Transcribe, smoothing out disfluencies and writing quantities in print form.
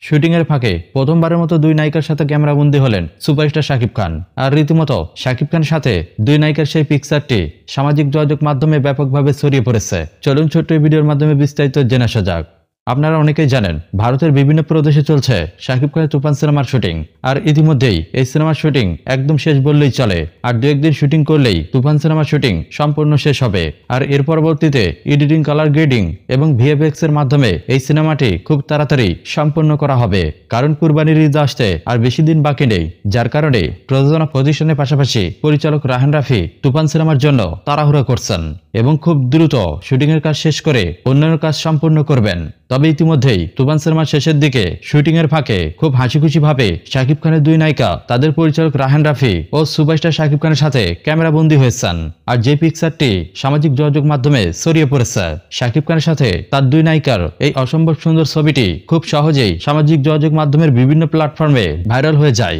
Shooting এর ফাঁকে প্রথমবারের মতো দুই নায়িকার সাথে ক্যামেরাবন্দী হলেন সুপারস্টার শাকিব খান। আর রীতিমতো শাকিব খানের সাথে দুই নায়িকার সেই পিকচারটি সামাজিক যোগাযোগ মাধ্যমে ব্যাপকভাবে ছড়িয়ে পড়েছে। চলুন ছোট্ট এই ভিডিওর মাধ্যমে বিস্তারিত জেনে আসা যাক। আপনারা অনেকেই জানেন ভারতের বিভিন্ন প্রদেশে চলছে শাকিব খানের তুফান সিনেমার শুটিং। আর ইতিমধ্যেই এই সিনেমার শুটিং একদম শেষ বললেই চলে। আর দু একদিন শুটিং করলেই তুফান সিনেমার শুটিং সম্পূর্ণ শেষ হবে। আর এর পরবর্তীতে এডিটিং, কালার গ্রেডিং এবং ভিএফএক্স এর মাধ্যমে এই সিনেমাটি খুব তাড়াতাড়ি সম্পূর্ণ করা হবে। কারণ কুরবানির ঈদ আসতে আর বেশি দিন বাকি নেই, যার কারণে প্রযোজনা প্রতিষ্ঠানের পাশাপাশি পরিচালক রাহান রাফি তুফান সিনেমার জন্য তাড়াহুড়ো করছেন এবং খুব দ্রুত শুটিং এর কাজ শেষ করে অন্যান্য কাজ সম্পূর্ণ করবেন। তবে ইতিমধ্যেই তুফান সিনেমার শেষের দিকে শুটিং এর ফাঁকে খুব হাসিখুশি ভাবে শাকিব খানের দুই নায়িকা তাদের পরিচালক রাহান রাফি ও সুপারস্টার শাকিব খানের সাথে ক্যামেরাবন্দী হয়েছেন। আর যে পিকচারটি সামাজিক যোগাযোগ মাধ্যমে ছড়িয়ে পড়েছে, শাকিব খানের সাথে তার দুই নায়িকার এই অসম্ভব সুন্দর ছবিটি খুব সহজেই সামাজিক যোগাযোগ মাধ্যমের বিভিন্ন প্ল্যাটফর্মে ভাইরাল হয়ে যায়।